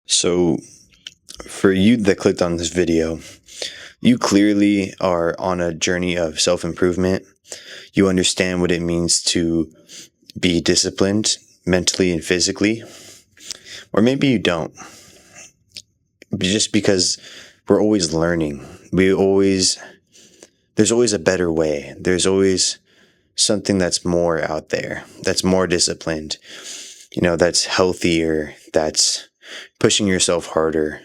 So, for you that clicked on this video, you clearly are on a journey of self improvement. You understand what it means to be disciplined mentally and physically, or maybe you don't, just because we're always learning. There's always a better way. There's always something that's more out there, that's more disciplined, that's healthier, that's pushing yourself harder.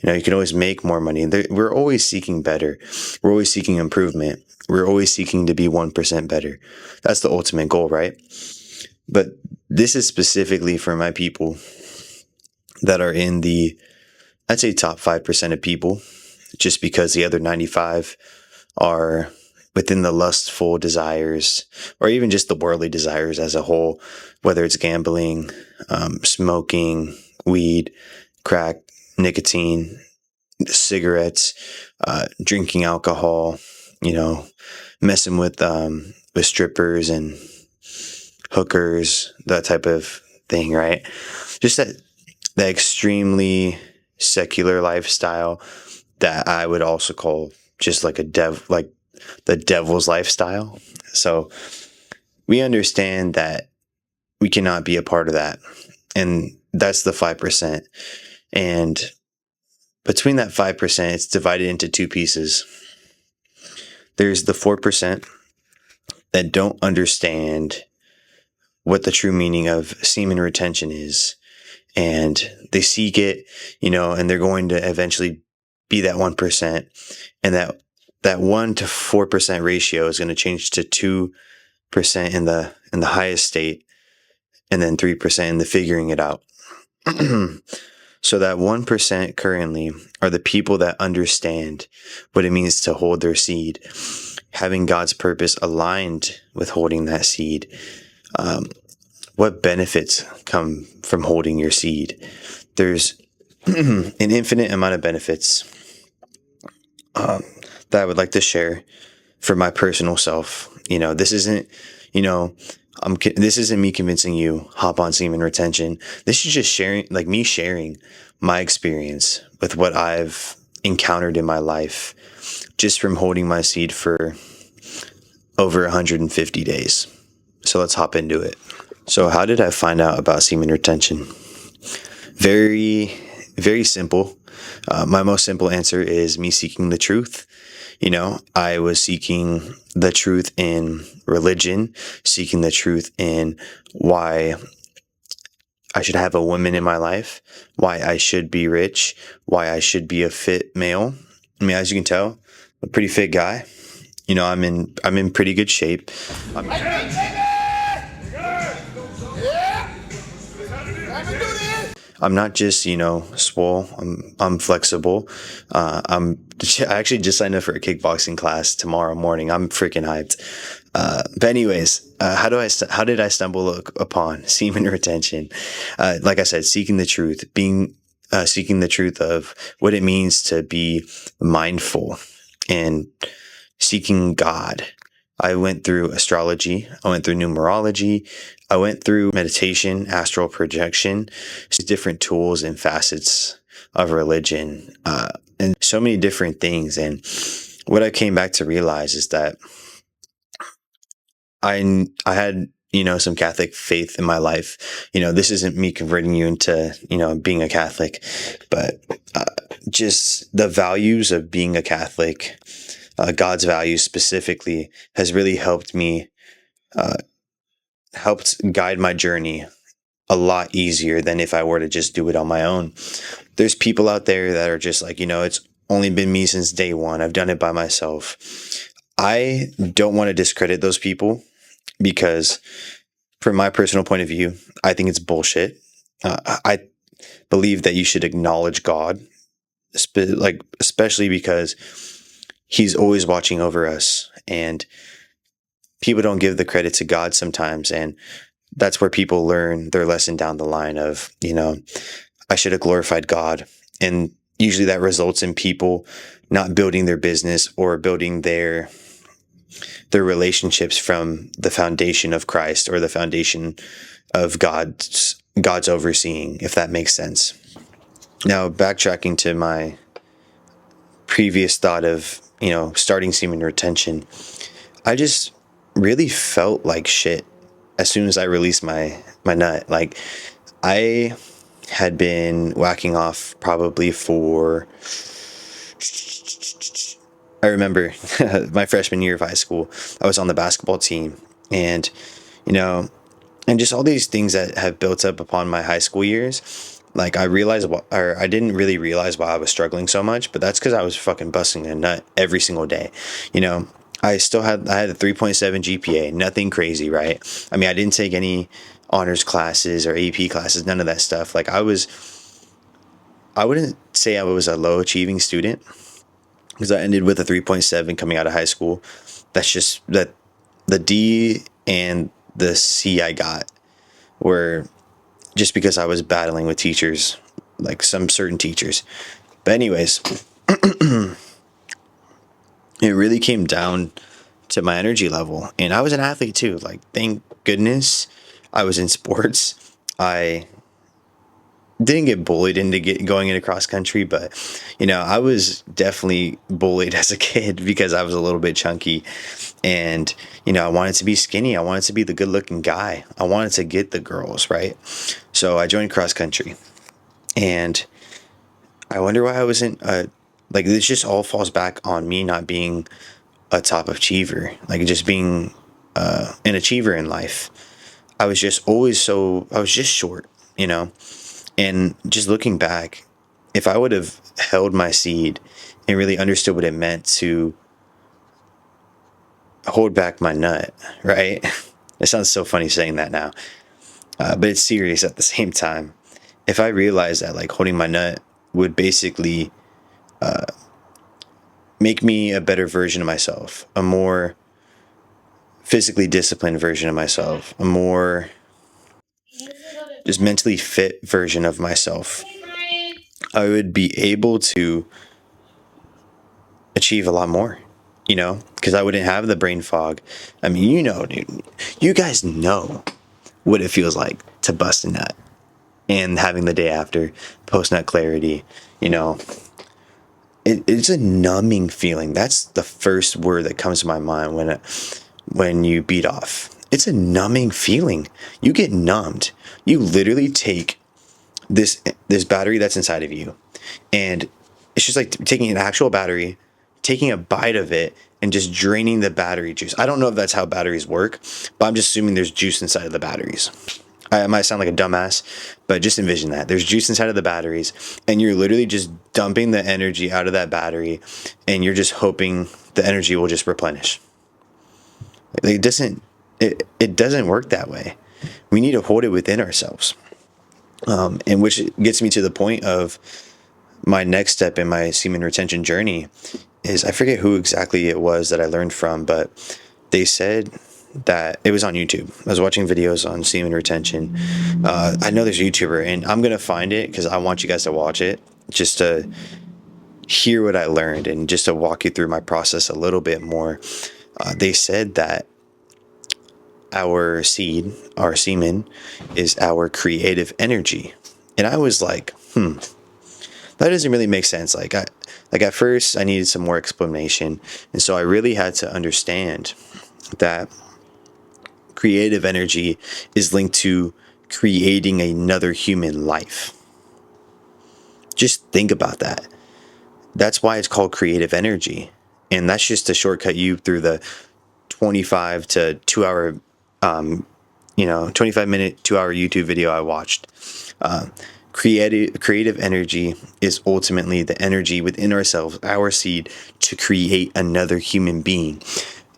You can always make more money. We're always seeking better. We're always seeking improvement. We're always seeking to be 1% better. That's the ultimate goal, right? But this is specifically for my people that are in I'd say top 5% of people, just because the other 95 are within the lustful desires, or even just the worldly desires as a whole, whether it's gambling, smoking, weed, crack, nicotine, cigarettes, drinking alcohol, messing with strippers and hookers, that type of thing, right? Just that extremely secular lifestyle that I would also call just like the devil's lifestyle. So we understand that we cannot be a part of that. And that's the 5%. And between that 5%, it's divided into two pieces. There's the 4% that don't understand what the true meaning of semen retention is. And they seek it, and they're going to eventually be that 1%. And that 1 to 4% ratio is going to change to 2% in the highest state, and then 3% in the figuring it out. So that 1% currently are the people that understand what it means to hold their seed, having God's purpose aligned with holding that seed. What benefits come from holding your seed? There's an infinite amount of benefits that I would like to share for my personal self. This isn't, this isn't me convincing you, hop on semen retention. This is just me sharing my experience with what I've encountered in my life just from holding my seed for over 150 days. So let's hop into it. So how did I find out about semen retention? Very, very simple. My most simple answer is me seeking the truth. I was seeking the truth in religion, seeking the truth in why I should have a woman in my life, why I should be rich, why I should be a fit male. I mean, as you can tell, I'm a pretty fit guy. I'm in pretty good shape. I'm not just, swole. I'm flexible. I actually just signed up for a kickboxing class tomorrow morning. I'm freaking hyped. But anyways, how did I stumble upon semen retention? Like I said, seeking the truth, seeking the truth of what it means to be mindful and seeking God. I went through astrology. I went through numerology. I went through meditation, astral projection, different tools and facets of religion, and so many different things. And what I came back to realize is that I had, some Catholic faith in my life. This isn't me converting you into, being a Catholic, but just the values of being a Catholic, God's values specifically, has really helped me, helped guide my journey a lot easier than if I were to just do it on my own. There's people out there that are just like, it's only been me since day one. I've done it by myself. I don't want to discredit those people because from my personal point of view, I think it's bullshit. I believe that you should acknowledge God, especially because He's always watching over us, and people don't give the credit to God sometimes. And that's where people learn their lesson down the line of, I should have glorified God. And usually that results in people not building their business or building their relationships from the foundation of Christ or the foundation of God's overseeing, if that makes sense. Now, backtracking to my previous thought of, starting semen retention, I just really felt like shit as soon as I released my nut. Like, I had been whacking off probably for, I remember my freshman year of high school, I was on the basketball team, and, you know, and just all these things that have built up upon my high school years. Like, I realized, or I didn't really realize why I was struggling so much, but that's because I was fucking busting a nut every single day. You know, I had a 3.7 GPA, nothing crazy, right? I mean, I didn't take any honors classes or AP classes, none of that stuff. Like, I wouldn't say I was a low achieving student because I ended with a 3.7 coming out of high school. That's just that the D and the C I got were just because I was battling with teachers, like some certain teachers. But anyways, it really came down to my energy level. And I was an athlete too. Like, thank goodness I was in sports. I didn't get bullied into going into cross country, but I was definitely bullied as a kid because I was a little bit chunky, and I wanted to be skinny. I wanted to be the good looking guy. I wanted to get the girls, right? So I joined cross country, and I wonder why I wasn't like, this just all falls back on me not being a top achiever, like just being an achiever in life. I was just short, you know. And just looking back, if I would have held my seed and really understood what it meant to hold back my nut, right? It sounds so funny saying that now, but it's serious at the same time. If I realized that, like, holding my nut would basically make me a better version of myself, a more physically disciplined version of myself, a more just mentally fit version of myself, I would be able to achieve a lot more, because I wouldn't have the brain fog. I mean, dude, you guys know what it feels like to bust a nut and having the day after post nut clarity, you know. It's a numbing feeling. That's the first word that comes to my mind when you beat off. It's a numbing feeling. You get numbed. You literally take this battery that's inside of you, and it's just like taking an actual battery, taking a bite of it, and just draining the battery juice. I don't know if that's how batteries work, but I'm just assuming there's juice inside of the batteries. I might sound like a dumbass, but just envision that. There's juice inside of the batteries, and you're literally just dumping the energy out of that battery, and you're just hoping the energy will just replenish. It doesn't work that way. We need to hold it within ourselves. And which gets me to the point of my next step in my semen retention journey is, I forget who exactly it was that I learned from, but they said that it was on YouTube. I was watching videos on semen retention. I know there's a YouTuber, and I'm going to find it because I want you guys to watch it just to hear what I learned and just to walk you through my process a little bit more. They said that our seed, our semen, is our creative energy. And I was like, that doesn't really make sense. Like at first I needed some more explanation. And so I really had to understand that creative energy is linked to creating another human life. Just think about that. That's why it's called creative energy. And that's just to shortcut you through the 25 to 2 hour 25-minute 2 hour YouTube video I watched. Creative energy is ultimately the energy within ourselves, our seed, to create another human being.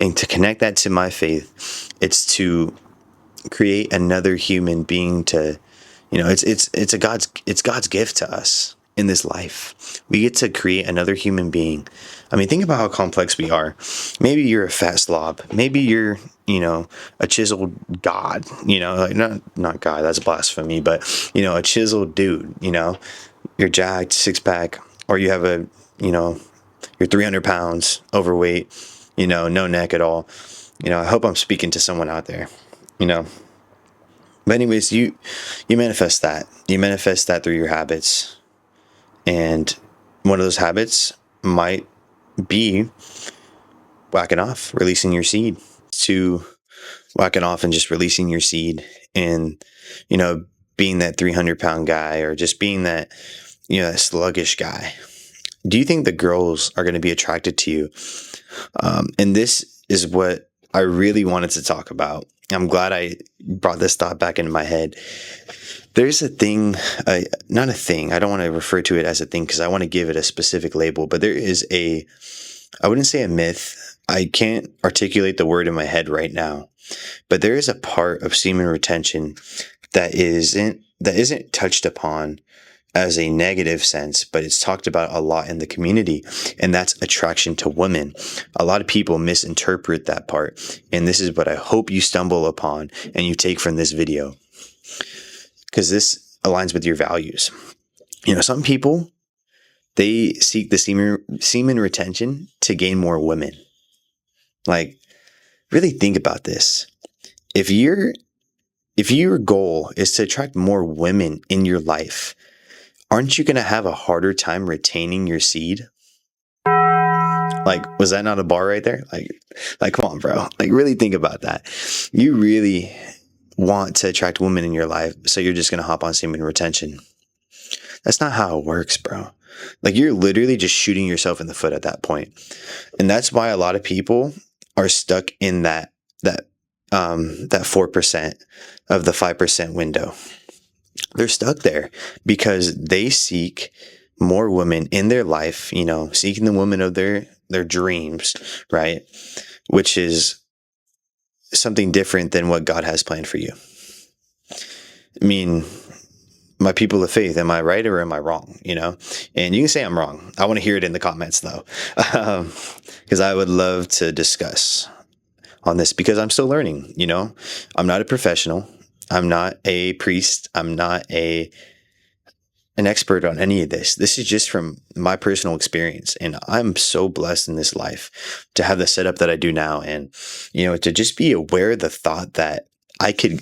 And to connect that to my faith, it's to create another human being to, it's God's gift to us in this life. We get to create another human being. I mean, think about how complex we are. Maybe you're a fat slob. Maybe you're, a chiseled god, like not God, that's blasphemy, but, a chiseled dude, you're jacked, six pack, or you have you're 300 pounds overweight, no neck at all. I hope I'm speaking to someone out there, But anyways, you manifest that. You manifest that through your habits. And one of those habits might be whacking off, releasing your seed, to whacking off and just releasing your seed, and, being that 300-pound guy, or just being that, that sluggish guy. Do you think the girls are going to be attracted to you? And this is what I really wanted to talk about. I'm glad I brought this thought back into my head. There's a thing, not a thing. I don't want to refer to it as a thing because I want to give it a specific label, but there is I wouldn't say a myth. I can't articulate the word in my head right now, but there is a part of semen retention that isn't touched upon as a negative sense, but it's talked about a lot in the community, and that's attraction to women. A lot of people misinterpret that part, and this is what I hope you stumble upon and you take from this video, because this aligns with your values. Some people, they seek the semen retention to gain more women. Like, really think about this. If your goal is to attract more women in your life, aren't you going to have a harder time retaining your seed? Like, was that not a bar right there? Like, come on, bro. Like, really think about that. You really want to attract women in your life, so you're just going to hop on semen retention. That's not how it works, bro. Like, you're literally just shooting yourself in the foot at that point. And that's why a lot of people are stuck in that 4% of the 5% window. They're stuck there because they seek more women in their life, seeking the woman of their dreams, right? Which is something different than what God has planned for you. I mean, my people of faith, am I right or am I wrong? And you can say I'm wrong. I want to hear it in the comments though, because I would love to discuss on this, because I'm still learning. I'm not a professional. I'm not a priest. I'm not an expert on any of this. This is just from my personal experience. And I'm so blessed in this life to have the setup that I do now. And, to just be aware of the thought that I could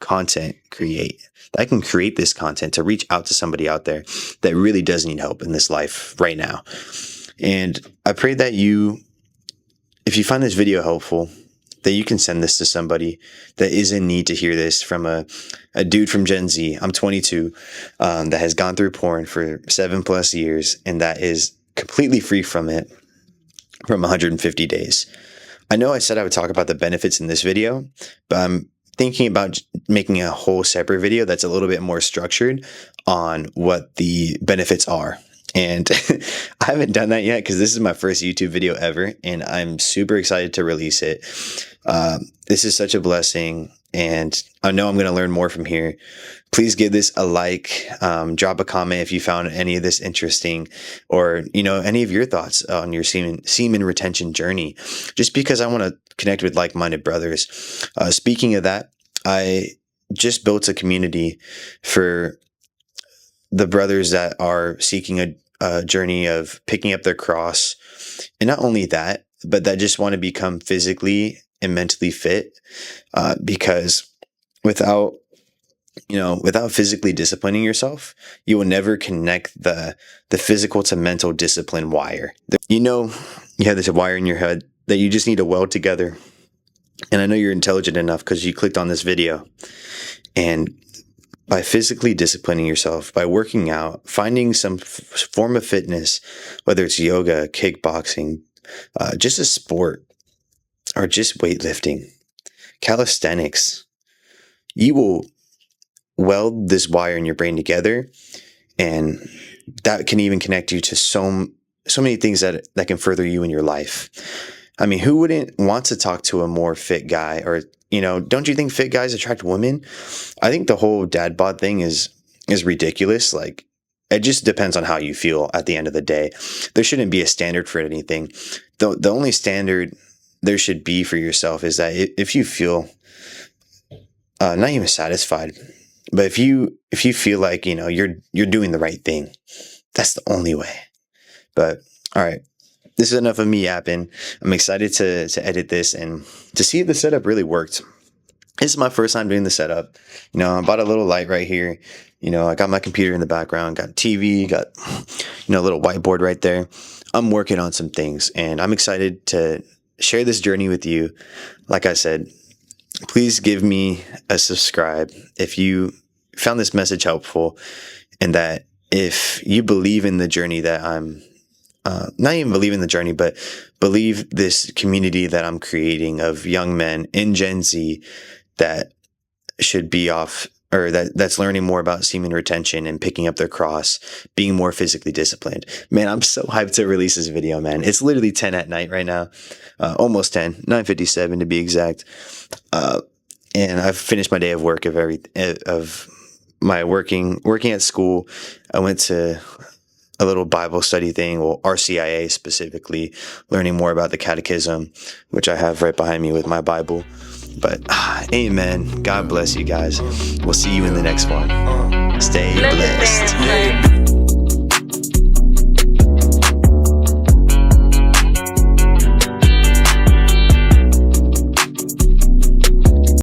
content create, that I can create this content to reach out to somebody out there that really does need help in this life right now. And I pray that if you find this video helpful, that you can send this to somebody that is in need to hear this, from a dude from Gen Z. I'm 22, that has gone through porn for 7+ years, and that is completely free from it from 150 days. I know I said I would talk about the benefits in this video, but I'm thinking about making a whole separate video that's a little bit more structured on what the benefits are. And I haven't done that yet because this is my first YouTube video ever, and I'm super excited to release it. This is such a blessing, and I know I'm going to learn more from here. Please give this a like, drop a comment if you found any of this interesting, or, any of your thoughts on your semen retention journey, just because I want to connect with like-minded brothers. Speaking of that, I just built a community for the brothers that are seeking a journey of picking up their cross. And not only that, but that just want to become physically and mentally fit, because without physically disciplining yourself, you will never connect the physical to mental discipline wire. You have this wire in your head that you just need to weld together. And I know you're intelligent enough because you clicked on this video. And by physically disciplining yourself, by working out, finding some form of fitness, whether it's yoga, kickboxing, just a sport, or just weightlifting, calisthenics, you will weld this wire in your brain together, and that can even connect you to so many things that can further you in your life. I mean, who wouldn't want to talk to a more fit guy? Or, don't you think fit guys attract women? I think the whole dad bod thing is ridiculous. Like, it just depends on how you feel at the end of the day. There shouldn't be a standard for anything. The only standard there should be for yourself is that if you feel not even satisfied, but if you feel like, you're doing the right thing, that's the only way. But all right, this is enough of me yapping. I'm excited to edit this and to see if the setup really worked. This is my first time doing the setup. I bought a little light right here I got my computer in the background, got TV, got, a little whiteboard right there. I'm working on some things, and I'm excited to share this journey with you. Like I said, please give me a subscribe if you found this message helpful, and that if you believe in the journey that I'm not even believe in the journey, but believe this community that I'm creating of young men in Gen Z that should be off, or that's learning more about semen retention and picking up their cross, being more physically disciplined. Man, I'm so hyped to release this video, man. It's literally 10 at night right now, almost 10, 9:57 to be exact. And I've finished my day of work of my working at school. I went to a little Bible study thing, well, RCIA specifically, learning more about the catechism, which I have right behind me with my Bible. But amen. God bless you guys. We'll see you in the next one. Stay blessed.